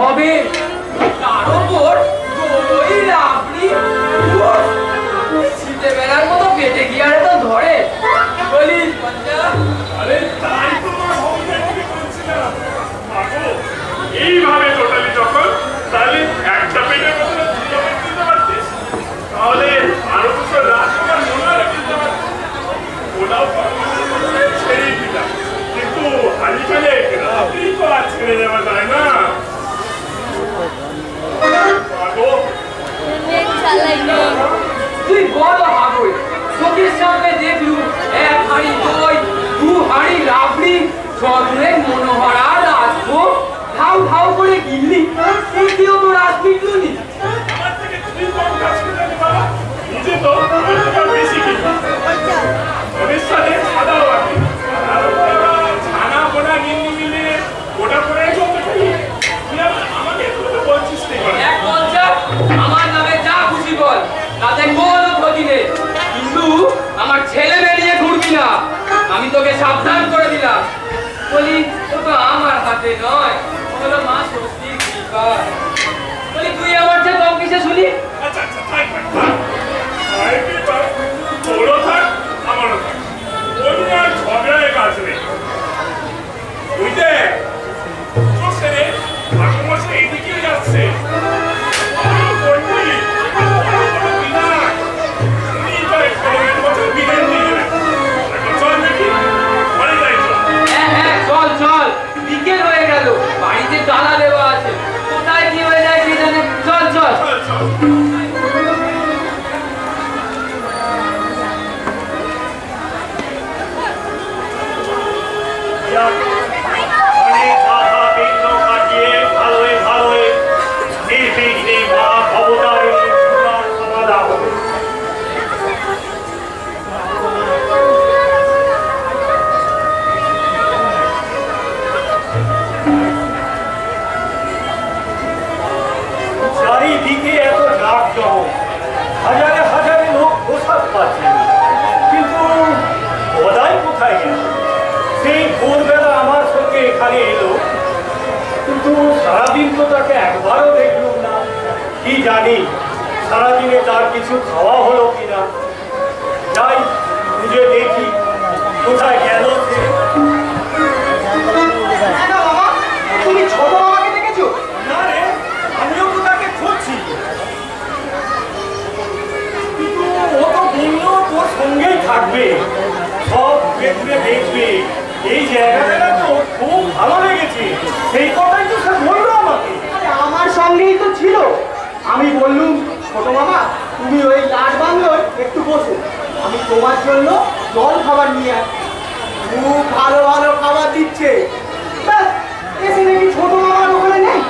হবে, তার উপর দই রাবড়ি, শীতে বেলার মতো পেটে গিয়ে আর তো ধরে। বলিস আরে তাই তো বলছিলাম এইভাবে টোটালি যখন তাহলে একটা পেটের মতো দিতে পারতিস, তাহলে আরো কিছু রাজকুমার মনে রাখতে পারতিস। ওটাও ছেড়েই দিলাম, কিন্তু হালি ফেলে রাত্রি তো আর ছেড়ে দেওয়া যায় না। তুই বড় হাগল, চোখের সামনে দেখলু এক হাঁড়ি দই, 2 হাঁড়ি রাবড়ি, চন্দ্রের মনোহরা রাজভোগ ধাউ ধাউ করে গিললি, এতেও তো রাত মিটলুনি। আমার থেকে তুই কম কাজ করে জানি বাবা, নিজে তো আমার থেকে বেশি কিনি। ভবিষ্যতে সাদাও বাকি, ছানা পোনা গিন্নি মিলে গোটা করে চলতে পারি। তুই আমাকে একটু বলছিস এক বলছা আমার নামে যা খুশি বল, তাতে কোনো ক্ষতি নেই, কিন্তু আমার ছেলে মেয়ে নিয়ে ঘুরবি না, আমি তোকে সাবধান করে দিলাম। বলি ও তো আমার হাতে নয়, হলো মা ষষ্ঠীর কৃপা। বলি তুই আমার চেয়ে কম কিসে শুনি? আচ্ছা আচ্ছা থাক থাক থাক, মায়ের কৃপা তোরও থাক আমারও থাক, অন্য আর ঝগড়ায় কাজ নেই। তুই দেখ চলছে রে, ঠাকুরমশাই এইদিকে যাচ্ছে, চল চল, বিকেল হয়ে গেল, বাড়িতে তালা দেওয়া আছে, কোথায় কি হয়ে যায় কে জানে। চল চল চারিদিকে এত জাঁকজমক, হাজারে হাজারে লোক প্রসাদ পাচ্ছে, কিন্তু বদাই কোথায় গেল? সেই ভোরবেলা আমার সঙ্গে এখানে এলো, কিন্তু সারাদিন তো তাকে একবারও দেখলুম না। কি জানি সারাদিনে তার কিছু খাওয়া হলো কিনা। যাই খুঁজে দেখি কোথায় গেল সে। তুমি ছোট মামাকে দেখেছো? না রে, আমিও তো তাকে খুঁজছি, কিন্তু ও তো বললো তোর সঙ্গেই থাকবে, সব ঘুরে ঘুরে দেখবে, এই জায়গাটা তো খুব ভালো লেগেছে, সেই কথাই তো সে বললো আমাকে। আমার সঙ্গেই তো ছিল। আমি বললুম ছোট মামা তুমি ওই লাট বাংলোয় একটু বসো, আমি তোমার জন্য জল খাবার নিয়ে আসছি। খুব ভালো ভালো খাবার দিচ্ছে। ব্যাস, এসে দেখি ছোট মামার ওখানে নেই।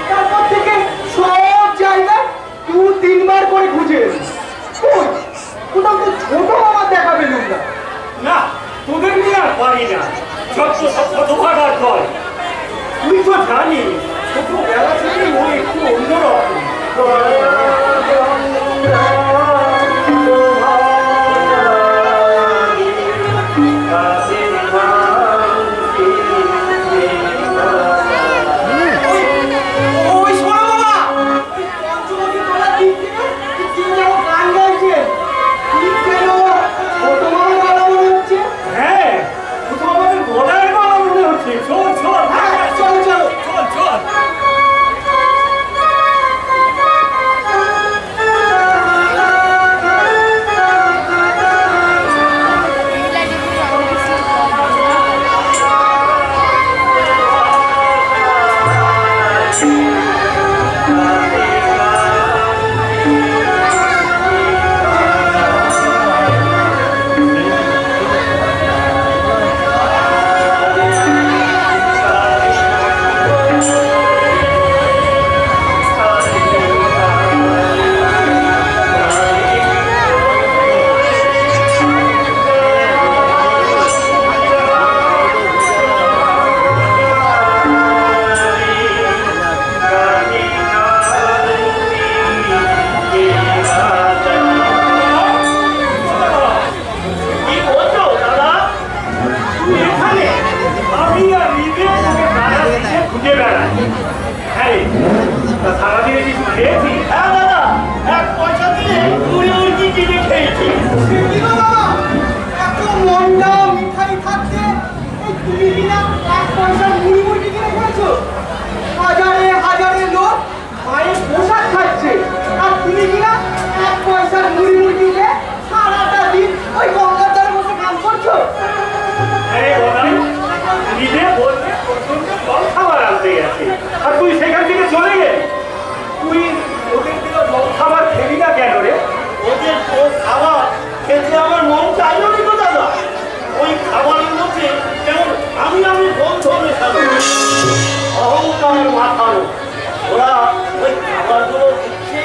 তারপর থেকে সব জায়গায় 2-3 বার করে খুঁজে এলি। কই, কোথাও তো ছোট মামার দেখা পেলুম না। না, তোদের নিয়ে আর পারি না, যত সব হতভাগার দল। তুই তো জানিস ছোটবেলা থেকে ও একটু অন্যরকম। তুমি কিনা 1 পয়সার মুড়ি মুড়ি কিনে খেয়েছো। হাজারে হাজারে লোক মায়ের পোশাক খাচ্ছে, আর তুমি কিনা 1 পয়সার মুড়ি মুড়ি কিনে সারাটা দিন ওই গঙ্গার ধারে বসে কাম করছো। নিজে বলতে প্রচন্ড জল খাবার আনতে গেছে, আর তুই সেখান থেকে চলে গেলি। তুই ওদের দিকে জল খাবার খেলি না কেন রে? ওদের তোর খাবার খেতে আমার মন চাইলো নি তো দাদা। ওই খাবারের মধ্যে যেমন আমি বন্ধ মেশানো, অহংকার মাথানো। ওরা ওই খাবারগুলো দিচ্ছে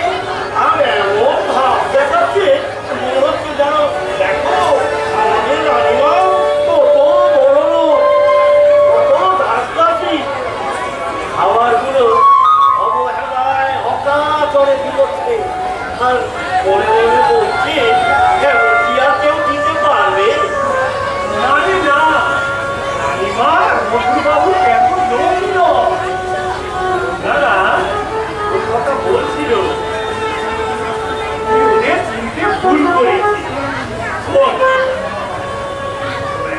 আর এমন ভাব দেখাচ্ছে মনে হচ্ছে যেন দেখো আমাদের রানীমা কত বড় লোক, কত দাসদাসী। খাবারগুলো অবহেলায় অকাতরে দিচ্ছে, আর মনে মনে বলছে এমন কি আর কেউ দিতে পারবে? জানি না রানীমা মধুবাবু কেমন লোক ছিল। দাদা ওই কথা বলছিল, তুই ওদের চিনতে ভুল করেছিস।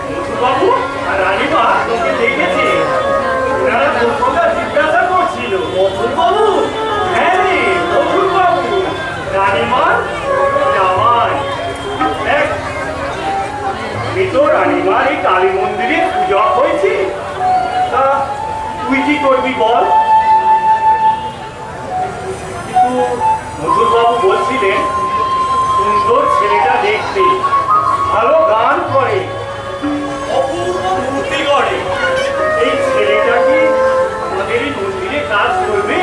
মধুবাবু আর রানীমা তোকে দেখেছে, ওনারা তোর কথা জিজ্ঞাসা করছিল। মধুবাবু? হ্যাঁ রে মধুবাবু, রানীমার জামাই। দেখ, আমি তো রানীমার এই কালী মন্দিরে পূজা হয়েছি, তা তুই কি করবি বল? কিন্তু মধুরবাবু বলছিলেন সুন্দর ছেলেটা দেখতে, ভালো গান করে, অপূর্ব মূর্তি গড়ে। এই ছেলেটা কি আমাদের এই মন্দিরে কাজ করবে?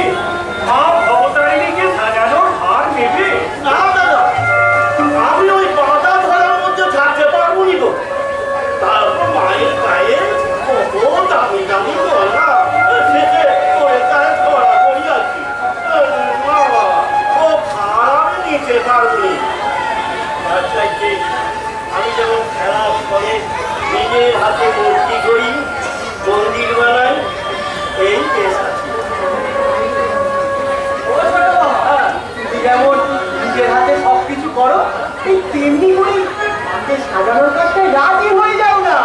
মা ভবতারিণীকে সাজানোর ভার নেবে? না দাদা, আমি ওই বাধা ধরার মধ্যে থাকতে পারবো নি তো। তারপর মায়ের গায়ে কত দামি দামি গলা, সেটা করে তার ধরা করি আর কি। বাবা, ও ভার আমি নিতে পারবো নি। তার চাইতে আমি যেমন খেলা করে নিজের হাতে মূর্তি করি, মন্দির বানাই, এই পেশ আছে। তুমি যেমন নিজের হাতে সবকিছু করো, এই তেমনি করে হাতে সাজানোর কাজটাই রাজি হয়ে যাও না।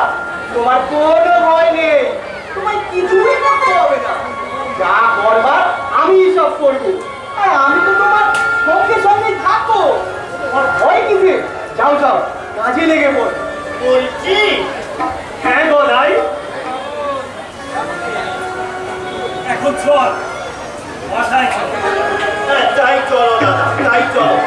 তোমার কোনো ভয় নেই, তোমায় কিছুই করতে হবে না। যা করবার আমি সব করবো, আর আমি তো তোমার সঙ্গে সঙ্গে থাকবো। তোমার ভয় কিসে? যাও যাও, কাজে লেগে পড়। বলছি হ্যাঁ গদাই, এখন চল বাসায় চল। তাই চলো দাদা, তাই চলো।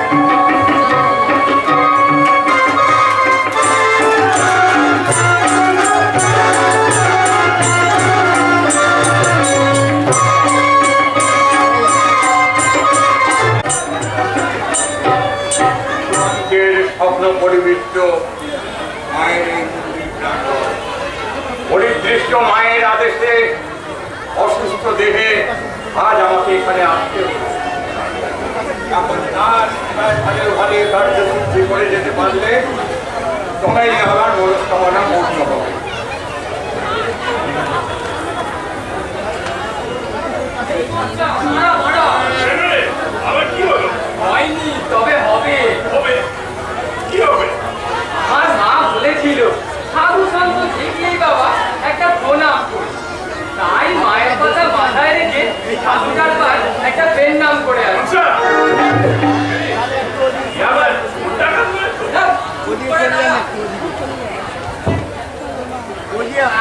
স্বপ্ন পরিবৃষ্ট মায়ের এই মন্দির প্রাঙ্গণ। পরিদৃষ্ট মায়ের আদেশে অসুস্থ দেহে আজ আমাকে এখানে আসতে হলো। এখন তার ভালো ভালো কার্যসূচি করে যেতে পারলে তোমায় আমার মনস্কামনা পূর্ণ হবে। আবার কি হলো? হয়নি, তবে হবে। হবে? কি হবে? আমার মা বলেছিল সাধু সন্ত দেখলেই বাবা একটা প্রণাম করি। তাই মায়ের কথা মাথায় রেখে সাধু ডাকবার একটা পেন নাম করে আছে। আচ্ছা, কি আবার টাকা তুলেছো?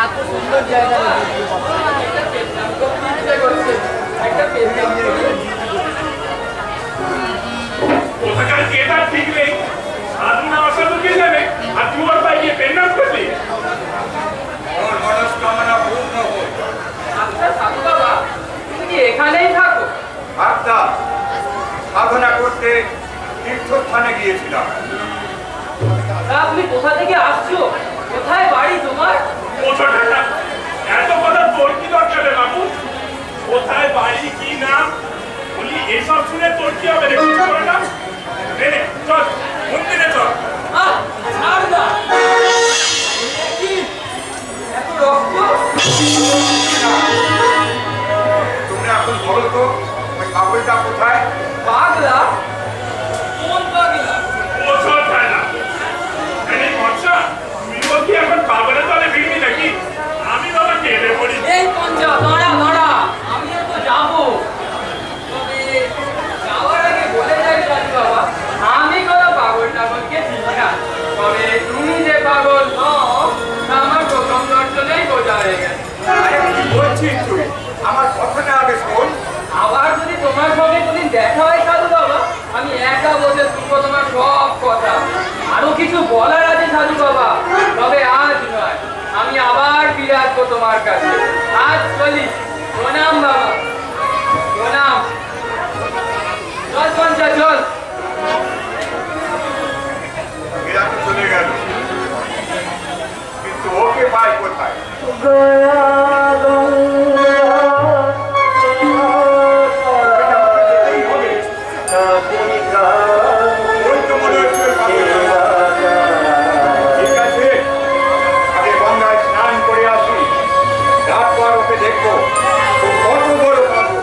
এত সুন্দর জায়গা কোথাকার কে তার ঠিক নেই। সাধু না অসাধু কে যাবে, আর তুই ওর পায়ে গিয়ে পেন্নাম করলি। ওর মনস্কামনা পূর্ণ হোক। আচ্ছা সাধু বাবা, তুমি কি এখানেই থাকো? আত্মা সাধনা করতে তীর্থস্থানে গিয়েছিলাম। তা তুমি কোথা থেকে আসছো? কোথায় বাড়ি তোমার? ওঠো টাকা, এত কথা তোর কি দরকার রে বাবু? কোথায় বাড়ি কি নাম বলি, এসব শুনে তোর কি হবে রে? কিছু করে না। নে নে, চল মন্দিরে চল। ছাড় না। কি এত রক্ত? তোমরা এখন বলো তো ওই কাপড়টা কোথায়? পাগলা? কোন পাগলা? ওঠো টাকা, এই খরচা তুইও কি এখন পাগলের দলে ভিড়বি নাকি? আমি দেখা হয় সাধু বাবা আমি একা বসে শুনবো তোমার সব কথা। আরো কিছু বলার আছে সাধু বাবা, তবে আজ নয়, আমি আবার ফিরে আসবো তোমার কাছে। আজ চলি, প্রণাম বাবা, প্রণাম। চল পঞ্চা চল। এরা তো চলে গেল, কিন্তু ওকে পাই কোথায়? ঠিক আছে, আগে গঙ্গায় স্নান করে আসি, তারপর ওকে দেখবো ও কত বড় পাবো।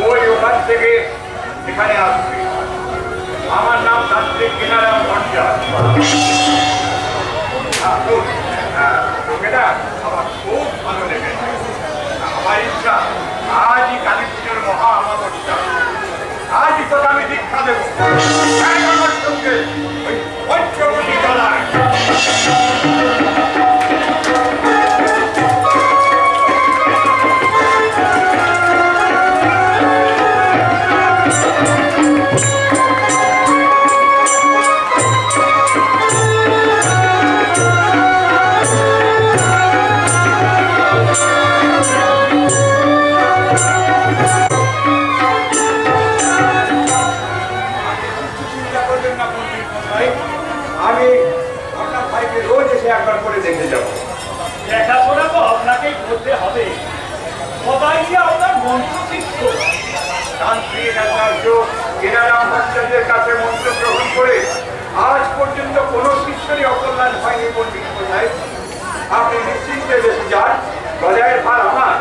ওই ওখান থেকে এখানে আসবে। আমার নাম তান্ত্রিক কিনারাম ভট্টাচার্য। তোকে না আমার খুব ভালো লেগেছে। আমার ইচ্ছা আজই কালী পুজোর মহা আমাবস্যা, আজই তোকে আমি দীক্ষা দেবো। আমার সঙ্গে ওই পঞ্চমী চালায়। আমি আপনার ভাইকে রোজ এসে একবার করে দেখে যাব। দেখাশোনা তো আপনাকেই করতে হবে, সবাই যে আপনার মন্ত্র শিখত। তান্ত্রিক আচার্য কিনারাম ভট্টাচার্যের কাছে মন্ত্র গ্রহণ করে আজ পর্যন্ত কোনো শিষ্যরই অকল্যাণ হয়নি। পণ্ডিত মশাই, আপনি নিশ্চিন্তে বেশি যান, বজায়ের ভার আমার।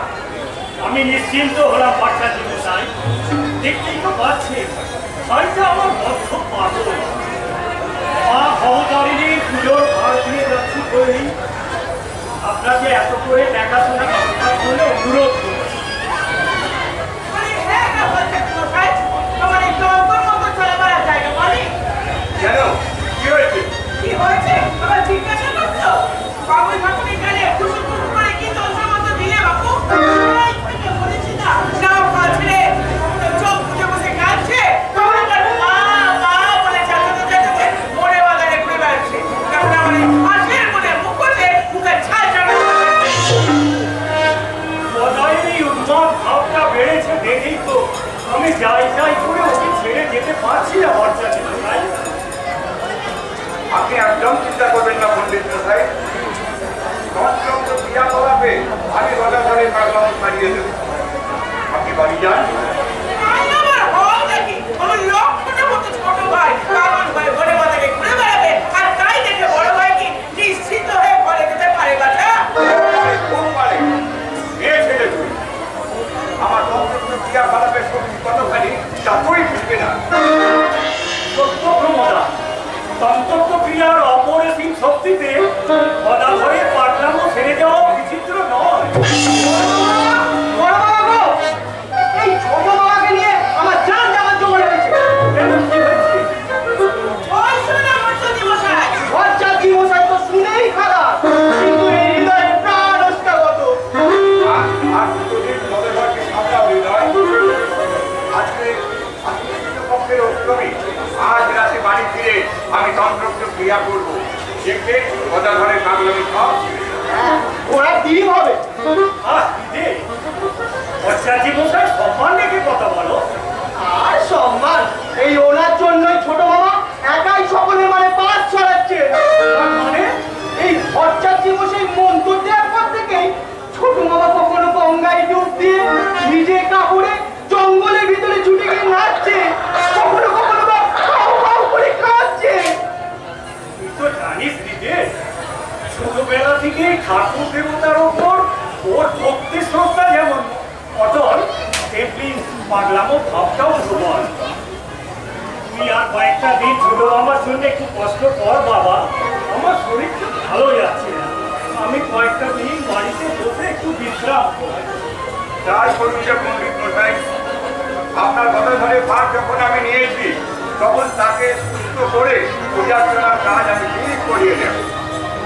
আমি নিশ্চিন্ত হলাম ভট্টাচার্য মশাই, দেখতেই তো পাচ্ছেন বাড়িটা আমার বদ্ধ পাগল। মা ভবতারিণীর পুজোর ভার দিয়ে যাচ্ছি বলেই আপনাকে এত করে দেখাশোনা করার জন্য অনুরোধ করি। কেন, কি হয়েছে? কি হয়েছে আবার জিজ্ঞাসা করছো? বাবুই ঠাকুরের গালে খুশু খুশু করে কি দোষের মতো দিলে বাবু? বলেছি না নাও কাছে চোখ বুঝে বসে কাঁদছে, তখন মা মা বলে চাচাতে চাচাতে মনে বাজারে ঘুরে বেড়াচ্ছে। তখন আমার হাসির মনে মুখে মুখে ছাল চাপা বদায়নি উন্মাদ ভাবটা বেড়েছে দেখেই তো আমি যাই যাই করে ওকে ছেড়ে যেতে পারছি না ভট্টাচার্য মশাই। আপনি একদম চিন্তা করবেন না পণ্ডিত মশাই, তন্ত্র ক্রিয়া করাবে আমি গদাধরের কাগজ ছাড়িয়ে দেব। আপনি বাড়ি যান। আমার হয় নাকি আমার লক্ষ্যটা মতো ছোট ভাই কারণ ভাই ঘরে বাজারে ঘুরে বেড়াবে, আর তাই দেখে বড় ভাই কি নিশ্চিত হয়ে ঘরে যেতে পারে বাচ্চা? খুব পারে মেয়ে ছেলে তুই, আমার তন্ত্র ক্রিয়া করাবে শক্তি কতখানি তা তুই বুঝবে না। সত্য প্রমোদা, তন্ত্র ক্রিয়ার অপরিসীম শক্তিতে গদাধরের পাটনামও ছেড়ে যাওয়া বিচিত্র নয়। বড় বাবা গো, এই ছোট বাবাকে নিয়ে আমার জান জামান জমে রয়েছে। কেন, কি হয়েছে? ওই শোনা মশাই ভট্টাচার্য মশাই তো শুনেই খারাপ, কিন্তু বিয়া করবো দেখবে কথা ঘরে পাগলামি সব ওরা ডিম হবে। মশাই সম্মান রেখে কথা বলো। আর সম্মান এই ওনার জন্যই ছোট মামা একাই সকলের মানে পাঁচ ছড়াচ্ছে। মানে এই ভট্টাচার্য মশাই মন্তর দেওয়ার পর থেকেই ছোট মামা কখনো গঙ্গায় ডুব দিয়ে নিজে কাপড়ে জঙ্গলের ভিতরে ছুটে গিয়ে নাচছে, কখনো কখনো বা কাউ কাউ করে খাচ্ছে। তুই তো জানিস দিদি, ছোটবেলা থেকে ঠাকুর দেবতার ওপর ওর ভক্তি শ্রদ্ধা যেমন অটল, তেমনি পাগলামো ভাবটাও সমান। তুই আর কয়েকটা দিন ছোট আমার জন্য একটু কষ্ট কর বাবা, আমার শরীর খুব ভালো যাচ্ছে না। আমি কয়েকটা দিন বাড়িতে বসে একটু বিশ্রাম করি। তাই করবি যে পণ্ডিত মশাই, আপনার কথা ধরে ভাগ যখন আমি নিয়েছি তখন তাকে সুস্থ করে পূজার্চনার কাজ আমি ঠিক করিয়ে দেব।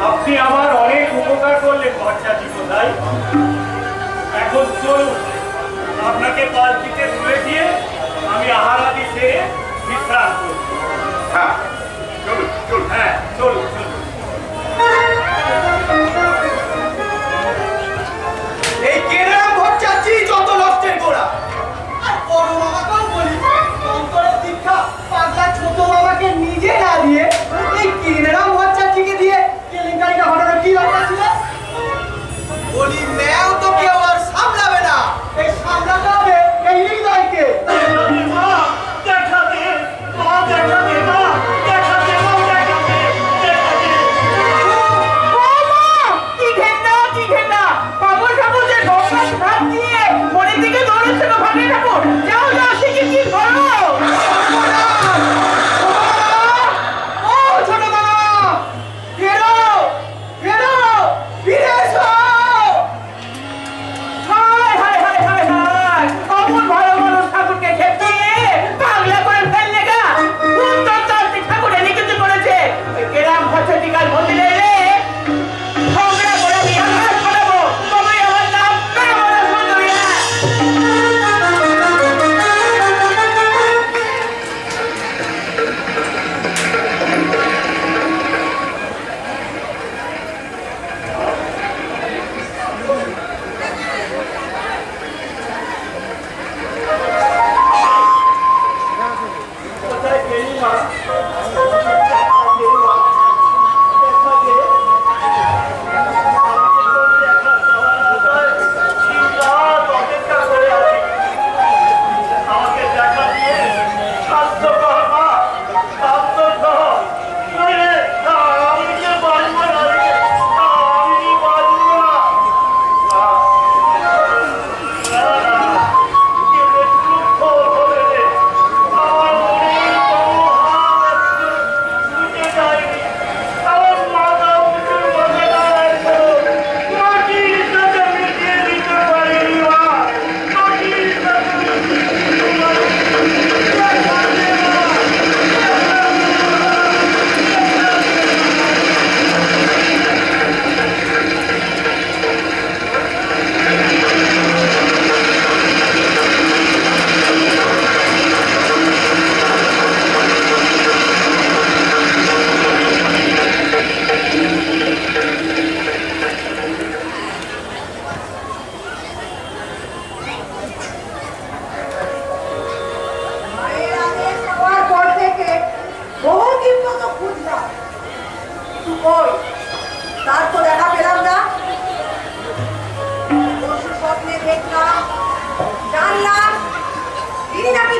আপনি আমার অনেক উপকার করলেন ভট্টাচার্য মশাই। এখন চলুন, আপনাকে পালকিতে তুলে দিয়ে আমি আহার আদি সেরে বিশ্রাম করব। হ্যাঁ চলুন চলুন। হ্যাঁ চলুন চলুন। এই কেরাম ভট্টাচার্য যত নষ্টের গোড়া। আর বড় মামাকেও বলি অন্তরের দীক্ষা পাগলা ছোট মামাকে নিজে না দিয়ে এই কেরাম ভট্টাচার্যকে দিয়ে কেলেঙ্কারিটা ঘটানোর কি দরকার ছিল? বলি ম্যাও তো কেউ আর সামলাবে না, এই সামলাতে হবে এই হৃদয়কে। মা দেখা দে, মা দেখা দে, মা দেখা দে, মা দেখা দে, দেখা দে। ছোট মামা ফেরো ফেরো, ফিরে এসো।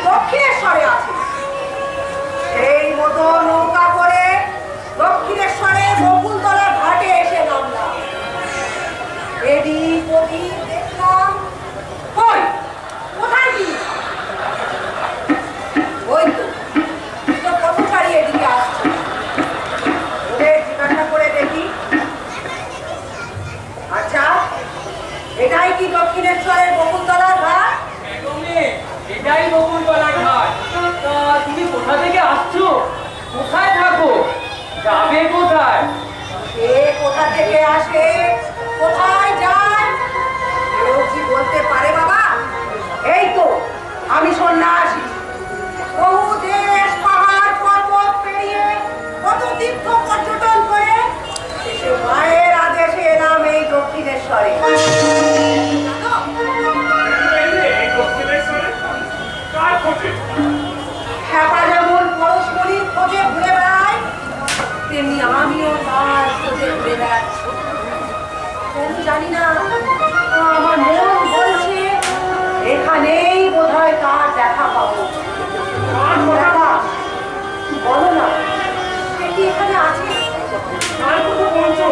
দক্ষিণেশ্বরে আছে। সেই মতো নৌকা করে দক্ষিণেশ্বরে বকুলতলার ঘাটে এসে নামলাম। এদিক ওদিক দেখলাম, কই কোথায় কি? ওই তো পথচারী এদিকে আসছে। ওদের জিজ্ঞাসা করে দেখি, আচ্ছা এটাই কি দক্ষিণেশ্বরের বকুলতলার ঘাট? এটাই বকুলতলার ঘাট। তা তুমি কোথা থেকে আসছো? কোথায় থাকো? যাবে কোথায়? কে কোথা থেকে আসে, কোথায় যায়, কেউ কি বলতে পারে বাবা? এই তো আমি সন্ন্যাসী, বহু দেশ পাহাড় পর্বত পেরিয়ে কত তীর্থ খুঁজে ঘুরে বেড়াচ্ছ। কেন জানি না, আমার মন বলছে এখানেই বোধহয় তার দেখা পাবো। দেখা, বলো না, সে কি এখানে আছে? আর কথা বলছো?